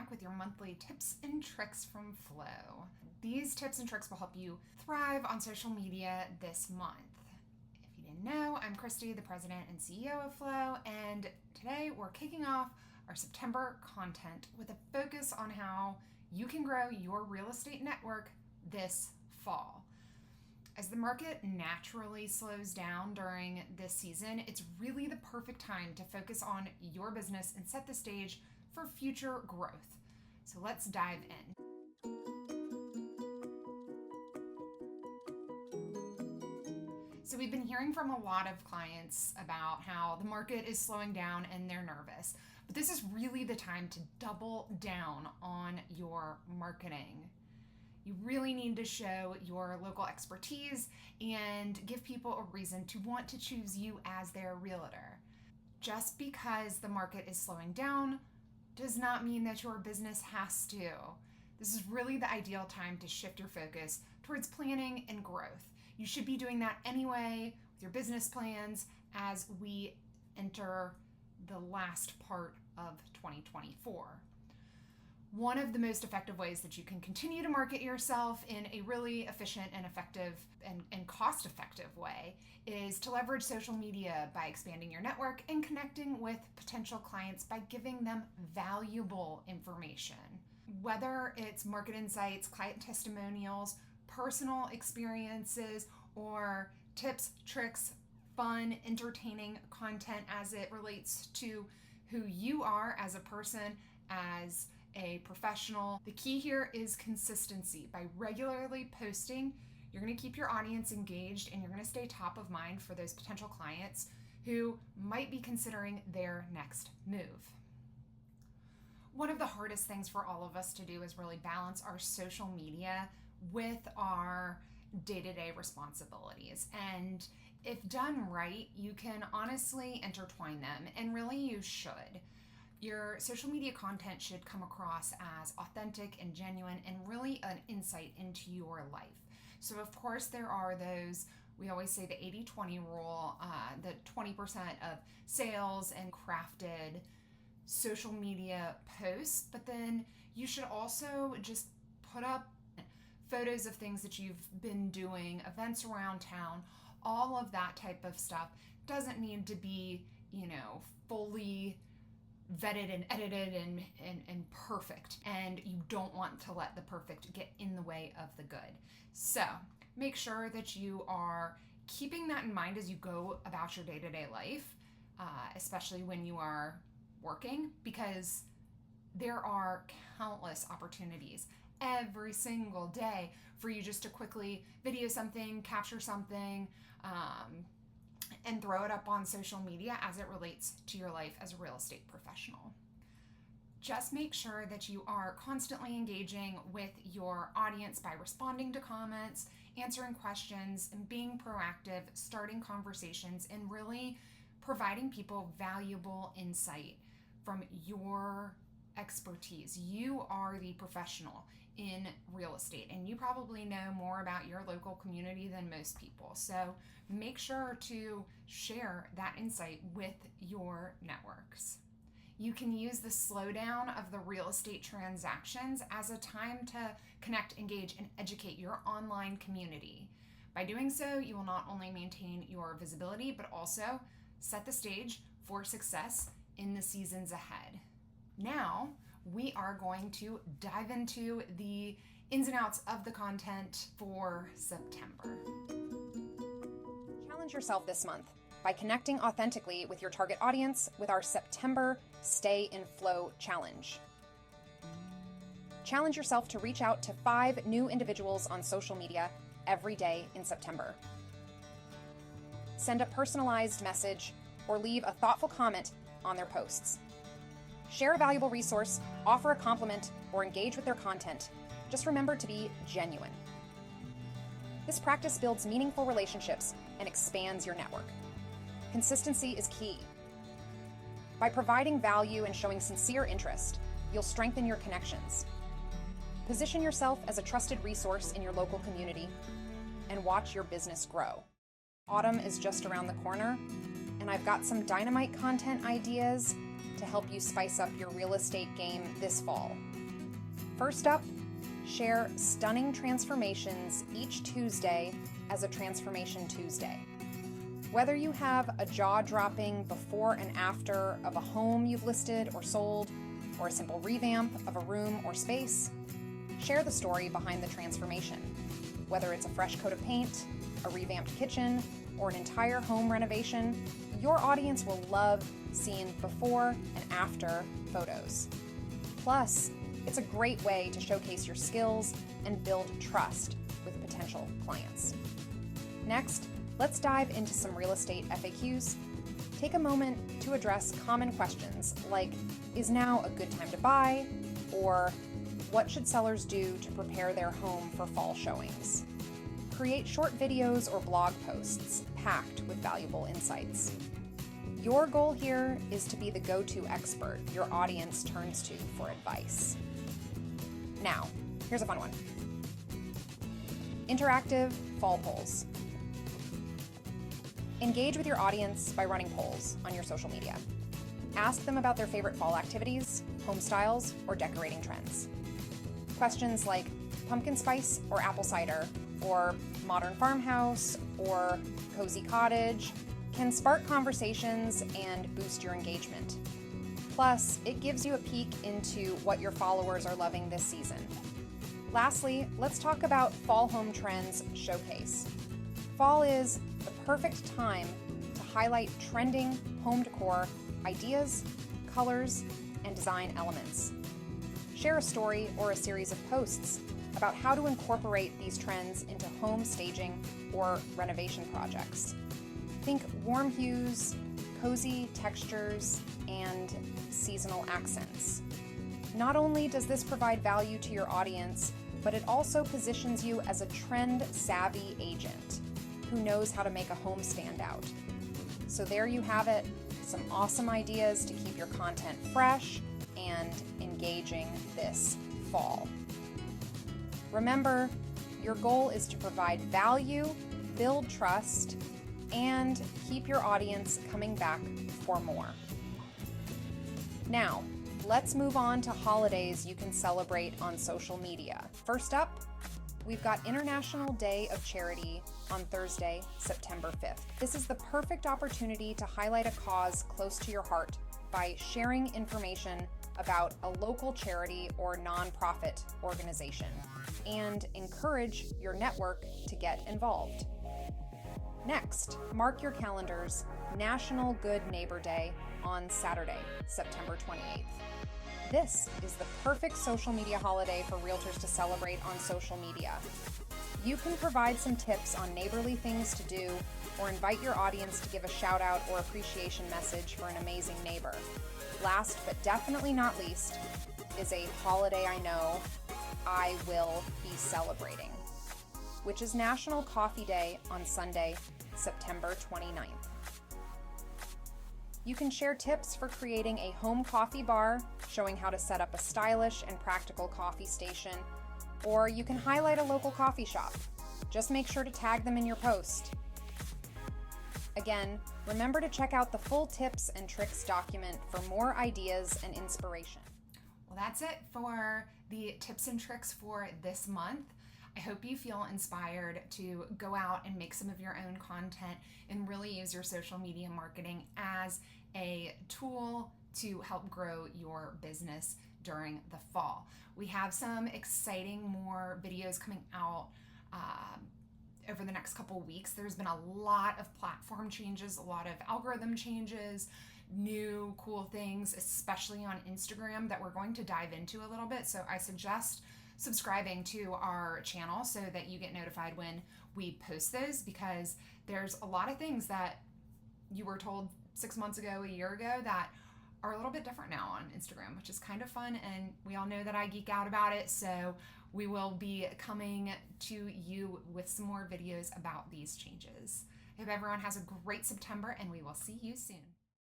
back with your monthly tips and tricks from Flow. These tips and tricks will help you thrive on social media this month. If you didn't know, I'm Christy, the president and CEO of Flow, and today we're kicking off our September content with a focus on how you can grow your real estate network this fall. As the market naturally slows down during this season, it's really the perfect time to focus on your business and set the stage for future growth. So let's dive in. So we've been hearing from a lot of clients about how the market is slowing down and they're nervous. But this is really the time to double down on your marketing. You really need to show your local expertise and give people a reason to want to choose you as their realtor. Just because the market is slowing down does not mean that your business has to. This is really the ideal time to shift your focus towards planning and growth. You should be doing that anyway with your business plans as we enter the last part of 2024. One of the most effective ways that you can continue to market yourself in a really efficient and effective and cost-effective way is to leverage social media by expanding your network and connecting with potential clients by giving them valuable information. Whether it's market insights, client testimonials, personal experiences, or tips, tricks, fun, entertaining content as it relates to who you are as a person, as a professional. The key here is consistency. By regularly posting, you're going to keep your audience engaged and you're going to stay top of mind for those potential clients who might be considering their next move. One of the hardest things for all of us to do is really balance our social media with our day-to-day responsibilities. And if done right, you can honestly intertwine them, and really you should. Your social media content should come across as authentic and genuine and really an insight into your life. So of course there are those, we always say the 80-20 rule, the 20% of sales and crafted social media posts, but then you should also just put up photos of things that you've been doing, events around town, all of that type of stuff. Doesn't need to be, fully vetted and edited and perfect, and you don't want to let the perfect get in the way of the good. So make sure that you are keeping that in mind as you go about your day-to-day life, especially when you are working, because there are countless opportunities every single day for you just to quickly video something, capture something, and throw it up on social media as it relates to your life as a real estate professional. Just make sure that you are constantly engaging with your audience by responding to comments, answering questions, and being proactive, starting conversations, and really providing people valuable insight from your expertise. You are the professional in real estate, and you probably know more about your local community than most people. So make sure to share that insight with your networks. You can use the slowdown of the real estate transactions as a time to connect, engage, and educate your online community. By doing so, you will not only maintain your visibility, but also set the stage for success in the seasons ahead. Now, we are going to dive into the ins and outs of the content for September. Challenge yourself this month by connecting authentically with your target audience with our September Stay in Flow Challenge. Challenge yourself to reach out to 5 new individuals on social media every day in September. Send a personalized message or leave a thoughtful comment on their posts. Share a valuable resource, offer a compliment, or engage with their content. Just remember to be genuine. This practice builds meaningful relationships and expands your network. Consistency is key. By providing value and showing sincere interest, you'll strengthen your connections. Position yourself as a trusted resource in your local community and watch your business grow. Autumn is just around the corner, and I've got some dynamite content ideas to help you spice up your real estate game this fall. First up, share stunning transformations each Tuesday as a Transformation Tuesday. Whether you have a jaw-dropping before and after of a home you've listed or sold, or a simple revamp of a room or space, share the story behind the transformation. Whether it's a fresh coat of paint, a revamped kitchen, or an entire home renovation, your audience will love seeing before and after photos. Plus, it's a great way to showcase your skills and build trust with potential clients. Next, let's dive into some real estate FAQs. Take a moment to address common questions like, is now a good time to buy? Or what should sellers do to prepare their home for fall showings? Create short videos or blog posts packed with valuable insights. Your goal here is to be the go-to expert your audience turns to for advice. Now, here's a fun one. Interactive fall polls. Engage with your audience by running polls on your social media. Ask them about their favorite fall activities, home styles, or decorating trends. Questions like pumpkin spice or apple cider, or modern farmhouse, or cozy cottage can spark conversations and boost your engagement. Plus, it gives you a peek into what your followers are loving this season. Lastly, let's talk about Fall Home Trends Showcase. Fall is the perfect time to highlight trending home decor ideas, colors, and design elements. Share a story or a series of posts about how to incorporate these trends into home staging or renovation projects. Think warm hues, cozy textures, and seasonal accents. Not only does this provide value to your audience, but it also positions you as a trend-savvy agent who knows how to make a home stand out. So there you have it, some awesome ideas to keep your content fresh and engaging this fall. Remember, your goal is to provide value, build trust, and keep your audience coming back for more. Now, let's move on to holidays you can celebrate on social media. First up, we've got International Day of Charity on Thursday, September 5th. This is the perfect opportunity to highlight a cause close to your heart by sharing information about a local charity or nonprofit organization and encourage your network to get involved. Next, mark your calendars National Good Neighbor Day on Saturday, September 28th. This is the perfect social media holiday for realtors to celebrate on social media. You can provide some tips on neighborly things to do or invite your audience to give a shout out or appreciation message for an amazing neighbor. Last but definitely not least is a holiday I know I will be celebrating, which is National Coffee Day on Sunday, September 29th. You can share tips for creating a home coffee bar, showing how to set up a stylish and practical coffee station, or you can highlight a local coffee shop. Just make sure to tag them in your post. Again, remember to check out the full tips and tricks document for more ideas and inspiration. Well, that's it for the tips and tricks for this month. I hope you feel inspired to go out and make some of your own content and really use your social media marketing as a tool to help grow your business during the fall. We have some exciting more videos coming out over the next couple weeks. There's been a lot of platform changes, a lot of algorithm changes, new cool things, especially on Instagram that we're going to dive into a little bit. So I suggest subscribing to our channel so that you get notified when we post those, because there's a lot of things that you were told 6 months ago, a year ago, that are a little bit different now on Instagram, which is kind of fun. And we all know that I geek out about it. So we will be coming to you with some more videos about these changes. I hope everyone has a great September, and we will see you soon.